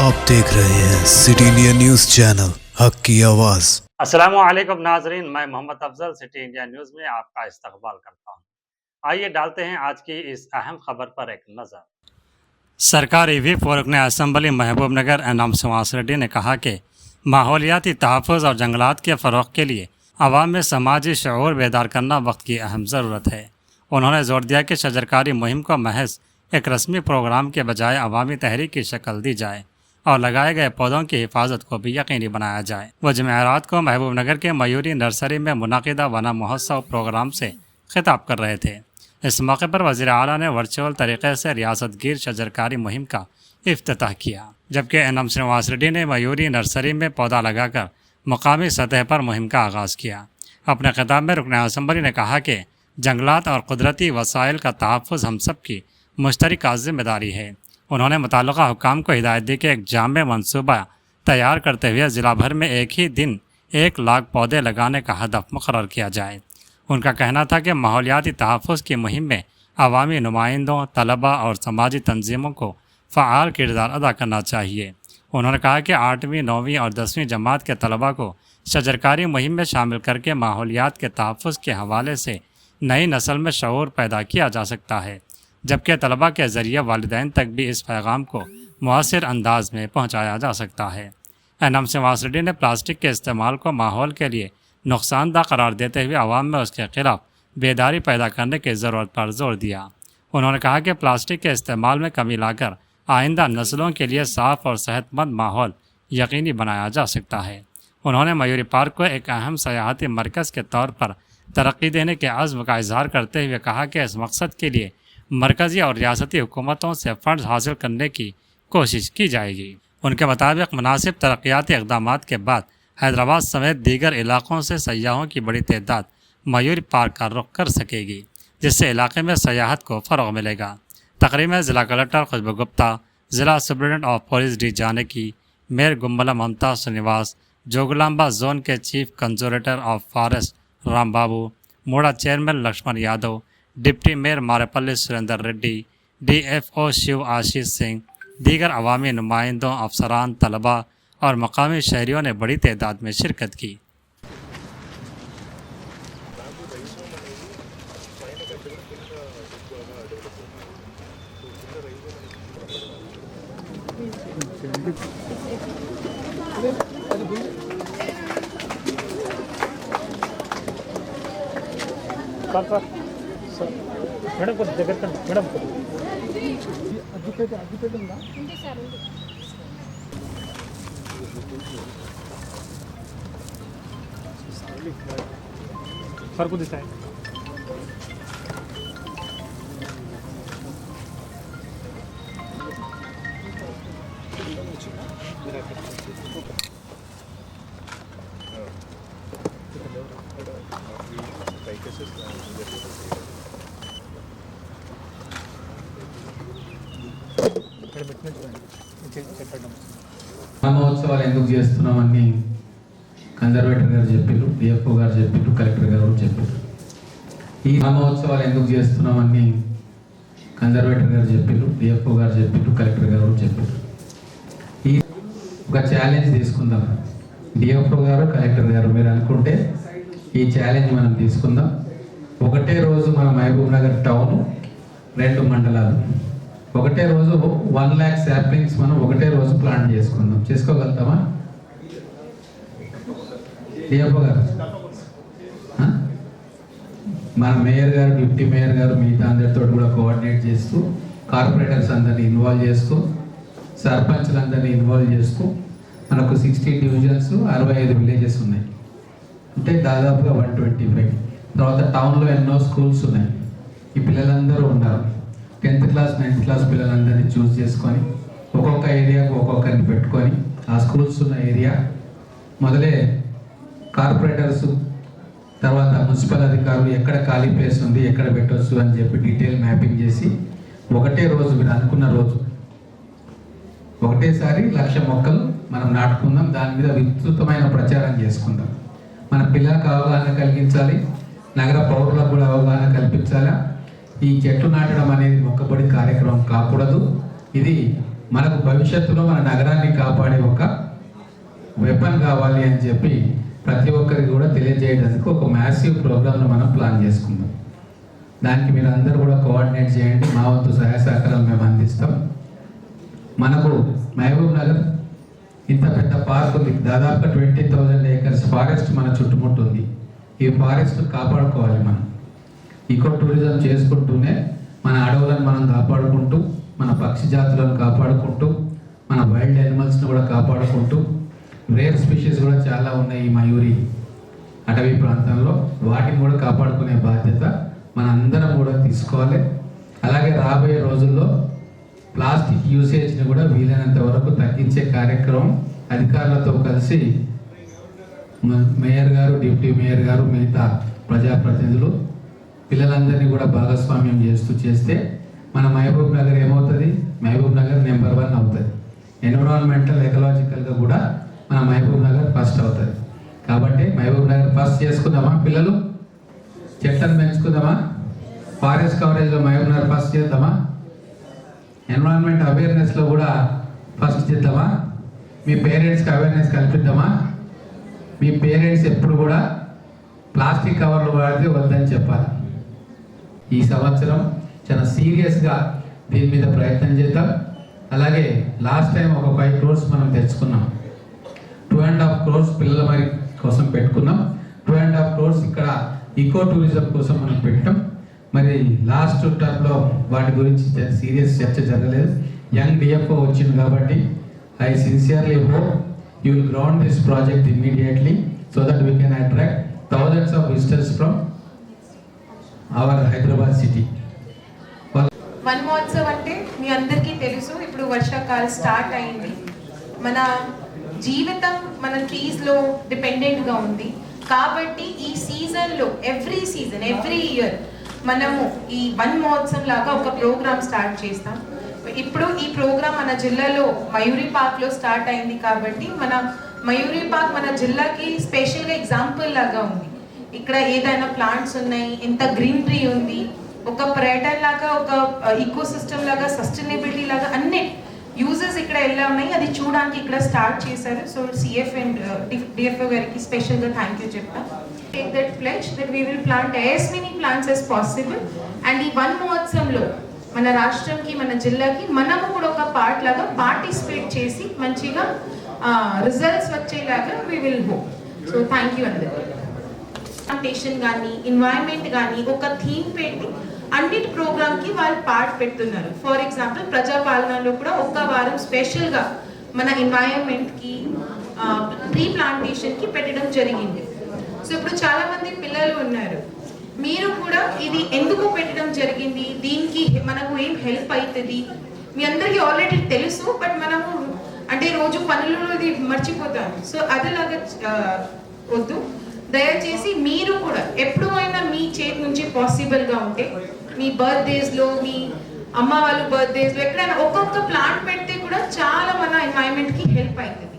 आप देख रहे हैं सिटी इंडिया न्यूज़ चैनल हक की आवाज़। अस्सलामुअलैकुम नाजरीन, मैं Mohammad Afzal city India news में आपका इस्तकबाल करता हूँ। आइए डालते हैं आज की इस अहम खबर पर एक नज़र। सरकारी व्हिप और रुकन असम्बली महबूब नगर एनाम शवास रेड्डी ने कहा कि माहौलियाती तहफ़्फ़ुज़ और जंगलात के फ़रोग़ के लिए अवाम में समाजी शऊर बेदार करना वक्त की अहम ज़रूरत है। उन्होंने जोर दिया कि शजरकारी मुहिम को महज एक रस्मी प्रोग्राम के बजाय अवामी तहरीक की शक्ल दी जाए और लगाए गए पौधों की हिफाजत को भी यकीनी बनाया जाए। वह जमेरात को महबूब नगर के मयूरी नर्सरी में मुनाकिदा वना महोत्सव प्रोग्राम से खिताब कर रहे थे। इस मौके पर वज़ीर आला ने वर्चुअल तरीके से रियासत गिर शजरकारी मुहिम का इफ्तिताह किया, जबकि एनएम श्रीनिवास रेड्डी ने मयूरी नर्सरी में पौधा लगाकर मुकामी सतह पर मुहिम का आगाज़ किया। अपने खिताब में रुकन असम्बली ने कहा कि जंगलात और कुदरती वसाइल का तहफ़्फ़ुज़ हम सब की मुश्तरका ज़िम्मेदारी है। उन्होंने मुताल्लिक़ा हुक्काम को हिदायत दी कि एक जामे मनसूबा तैयार करते हुए ज़िला भर में एक ही दिन 1 लाख पौधे लगाने का हदफ मुकर्रर किया जाए। उनका कहना था कि माहौलियाती तहफ़्फ़ुज़ की मुहिम में अवामी नुमाइंदों, तलबा और समाजी तंजीमों को फ़आल किरदार अदा करना चाहिए। उन्होंने कहा कि 8वीं, 9वीं और 10वीं जमात के तलबा को शजरकारी मुहिम में शामिल करके माहौलियात के तहफ़्फ़ुज़ के हवाले से नई नस्ल में शऊर पैदा किया जा सकता है, जबकि तलबा के ज़रिए वालिदैन तक भी इस पैगाम को मुअस्सिर अंदाज में पहुँचाया जा सकता है। एनएम श्रीनिवास रेड्डी ने प्लास्टिक के इस्तेमाल को माहौल के लिए नुकसानदा करार देते हुए आवाम में उसके खिलाफ बेदारी पैदा करने की ज़रूरत पर जोर दिया। उन्होंने कहा कि प्लास्टिक के इस्तेमाल में कमी लाकर आइंदा नस्लों के लिए साफ़ और सेहतमंद माहौल यकीनी बनाया जा सकता है। उन्होंने मयूरी पार्क को एक अहम सयाहती मरकज़ के तौर पर तरक्की देने के अज़्म का इजहार करते हुए कहा कि इस मकसद के लिए मरकज़ी और रियासती हुकूमतों से फ़ंड्स हासिल करने की कोशिश की जाएगी। उनके मुताबिक मुनासिब तरक्याती इक़दामात के बाद हैदराबाद समेत दीगर इलाक़ों से सयाहों की बड़ी तादाद मयूरी पार्क का रुख कर सकेगी, जिससे इलाके में सयाहत को फ़रोग़ मिलेगा। तकरीब में ज़िला कलेक्टर खुशबू गुप्ता, ज़िला superintendent of police D Janaki, mayor Gumbala Mamata Srinivas, Jogulamba zone के chief conservator of forest Ram Babu, MUDA chairman Laxman Yadav, deputy mayor Marepalli Surendra Reddy, DFO Shiv Ashish Singh, दीगर अवामी नुमाइंदों, अफसरान, तलबा और मकामी शहरियों ने बड़ी तादाद में शिरकत की। మేడం కొంచెం దగ్గర మేడం సార్ కొద్ది సార్ మహోత్సవాలు ఎందుకు చేస్తున్నామని కన్జర్వేటర్ గారు చెప్పారు, DFO గారు చెప్పారు, కలెక్టర్ గారు చెప్పారు. ఈ మహోత్సవాలు ఎందుకు చేస్తున్నామని కన్జర్వేటర్ గారు చెప్పారు, DFO గారు చెప్పారు, కలెక్టర్ గారు చెప్పారు. ఈ ఒక ఛాలెంజ్ తీసుకుందాం. DFO గారు, కలెక్టర్ గారు మీరు అనుకుంటే ఈ ఛాలెంజ్ మనం తీసుకుందాం. ఒకటే రోజు మన మహబూబ్ నగర్ టౌన్ 2 మండలాలు ఒకటే రోజు 1 lakh శాప్లింగ్స్ మనం ఒకటే రోజు ప్లాన్ చేసుకుందాం. చేసుకోగలుగుతామా DFO గారు? మన మేయర్ గారు, డిప్యూటీ మేయర్ గారు మిగతా అందరితో కూడా కోఆర్డినేట్ చేస్తూ, కార్పొరేటర్స్ అందరినీ ఇన్వాల్వ్ చేస్తూ, సర్పంచ్లందరినీ ఇన్వాల్వ్ చేస్తూ, మనకు 16 డివిజన్స్ 65 విలేజెస్ ఉన్నాయి. అంటే దాదాపుగా 125. తర్వాత టౌన్లో ఎన్నో స్కూల్స్ ఉన్నాయి. ఈ పిల్లలందరూ ఉన్నారు. 10th క్లాస్ 9th క్లాస్ పిల్లలందరినీ చూస్ చేసుకొని ఒక్కొక్క ఏరియాకు ఒక్కొక్కరిని పెట్టుకొని ఆ స్కూల్స్ ఉన్న ఏరియా మొదలే కార్పొరేటర్స్, తర్వాత మున్సిపల్ అధికారులు ఎక్కడ ఖాళీ ప్లేస్ ఉంది, ఎక్కడ పెట్టవచ్చు అని చెప్పి డీటెయిల్ మ్యాపింగ్ చేసి ఒకటే రోజు మీరు అనుకున్న రోజు ఒకటేసారి 1,00,000 మొక్కలు మనం నాటుకుందాం. దాని మీద విస్తృతమైన ప్రచారం చేసుకుందాం. మన పిల్లలకు అవగాహన కలిగించాలి, నగర పౌరులకు కూడా అవగాహన కల్పించాలా. ఈ చెట్లు నాటడం అనేది మొక్కబడి కార్యక్రమం కాకూడదు. ఇది మనకు భవిష్యత్తులో మన నగరాన్ని కాపాడే ఒక వెపన్ కావాలి అని చెప్పి ప్రతి ఒక్కరికి కూడా తెలియజేయడానికి ఒక మ్యాసివ్ ప్రోగ్రామ్ను మనం ప్లాన్ చేసుకుందాం. దానికి మీరు అందరూ కూడా కోఆర్డినేట్ చేయండి. మా వంతు సహాయ సహకారాలు మేము అందిస్తాం. మనకు మహబూబ్ నగర్ ఇంత పెద్ద పార్క్ ఉంది, దాదాపుగా 20,000 ఏకర్స్ ఫారెస్ట్ మన చుట్టుముట్టుంది. ఈ ఫారెస్ట్ కాపాడుకోవాలి. మనం ఈకో టూరిజం చేసుకుంటూనే మన అడవులను మనం కాపాడుకుంటూ, మన పక్షి జాతులను కాపాడుకుంటూ, మన వైల్డ్ యానిమల్స్ని కూడా కాపాడుకుంటూ, రేర్ స్పీషీస్ కూడా చాలా ఉన్నాయి ఈ మయూరి అటవీ ప్రాంతంలో, వాటిని కూడా కాపాడుకునే బాధ్యత మన అందరం కూడా తీసుకోవాలి. అలాగే రాబోయే రోజుల్లో ప్లాస్టిక్ యూసేజ్ని కూడా వీలైనంత వరకు తగ్గించే కార్యక్రమం అధికారులతో కలిసి మేయర్ గారు, డిప్యూటీ మేయర్ గారు, మిగతా ప్రజాప్రతినిధులు పిల్లలందరినీ కూడా భాగస్వామ్యం చేస్తే మన మహబూబ్ నగర్ ఏమవుతుంది? మహబూబ్ నగర్ నెంబర్ 1 అవుతుంది. ఎన్విరాన్మెంటల్ ఎకలాజికల్గా కూడా మన మహబూబ్ నగర్ ఫస్ట్ అవుతుంది. కాబట్టి మహబూబ్ నగర్ ఫస్ట్ చేసుకుందామా? పిల్లలు చెట్లను పెంచుకుందామా? ఫారెస్ట్ కవరేజ్లో మహబూబ్ నగర్ ఫస్ట్ చేద్దామా? ఎన్విరాన్మెంట్ అవేర్నెస్లో కూడా ఫస్ట్ చేద్దామా? మీ పేరెంట్స్కి అవేర్నెస్ కల్పిద్దామా? మీ పేరెంట్స్ ఎప్పుడు కూడా ప్లాస్టిక్ కవర్లు వాడితే వద్దని చెప్పాలి. ఈ సంవత్సరం చాలా సీరియస్గా దీని మీద ప్రయత్నం చేద్దాం. అలాగే లాస్ట్ టైం ఒక 5 crores మనం తెచ్చుకున్నాం. 2.5 crores పిల్లల మరి కోసం పెట్టుకున్నాం. 2.5 crores ఇక్కడ ఈకో టూరిజం కోసం మనం పెట్టాం. మరి లాస్ట్ టర్మ్లో వాటి గురించి సీరియస్ చర్చ జరగలేదు. యంగ్ డిఎఫ్ఓ వచ్చింది కాబట్టి I sincerely hope you will ground this project immediately so that we can attract thousands of visitors from our Hyderabad city. One Mahotsav అంటే మీ అందరికీ తెలుసు, ఇప్పుడు వర్షాకాలం స్టార్ట్ అయింది. మన జీవితం మన ట్రీస్లో డిపెండెంట్గా ఉంది. కాబట్టి ఈ సీజన్లో ఎవ్రీ ఇయర్ మనము ఈ వన్ మహోత్సవం లాగా ఒక ప్రోగ్రామ్ స్టార్ట్ చేస్తాం. ఇప్పుడు ఈ ప్రోగ్రామ్ మన జిల్లాలో మయూరి పార్క్లో స్టార్ట్ అయింది. కాబట్టి మన మయూరి పార్క్ మన జిల్లాకి స్పెషల్గా ఎగ్జాంపుల్ లాగా ఉంది. ఇక్కడ ఏదైనా ప్లాంట్స్ ఉన్నాయి, ఎంత గ్రీనరీ ఉంది, ఒక పర్యటన లాగా, ఒక ఈకో సిస్టమ్ లాగా, సస్టైనబిలిటీ లాగా అన్ని యూజెస్ ఇక్కడ ఎలా ఉన్నాయి అది చూడడానికి ఇక్కడ స్టార్ట్ చేశారు. సో సిఎఫ్ అండ్ డిఎఫ్ఓ గారికి స్పెషల్గా థ్యాంక్ యూ చెప్తాను. Take that pledge that we will plant as many plants as possible. And ఈ వన్ మహోత్సవంలో మన రాష్ట్రంకి, మన జిల్లాకి మనము కూడా ఒక పార్ట్ లాగా పార్టిసిపేట్ చేసి మంచిగా రిజల్ట్స్ వచ్చేలాగా we will hope. So thank you అందరికీ. ప్లాంటేషన్ కానీ, ఎన్వైరన్మెంట్ కానీ ఒక థీమ్ పెట్టి అన్నిటి ప్రోగ్రామ్కి వాళ్ళు పార్ట్ పెడుతున్నారు. ఫర్ ఎగ్జాంపుల్ ప్రజాపాలనలో కూడా ఒక వారం స్పెషల్గా మన ఎన్వైరన్మెంట్కి, ట్రీ ప్లాంటేషన్కి పెట్టడం జరిగింది. సో ఇప్పుడు చాలామంది పిల్లలు ఉన్నారు, మీరు కూడా ఇది ఎందుకు పెట్టడం జరిగింది, దీనికి మనకు ఏం హెల్ప్ అవుతుంది మీ అందరికీ ఆల్రెడీ తెలుసు. బట్ మనము అంటే రోజు పనులలో ఇది మర్చిపోతాం. సో అదేలాగా వద్దు. దయచేసి మీరు కూడా ఎప్పుడు అయినా మీ చేతి నుంచి పాసిబుల్గా ఉంటే మీ బర్త్డేస్లో, మీ అమ్మ వాళ్ళ బర్త్డేస్లో ఎక్కడైనా ఒక్కొక్క ప్లాంట్ పెడితే కూడా చాలా మన ఎన్వైరన్మెంట్కి హెల్ప్ అవుతుంది.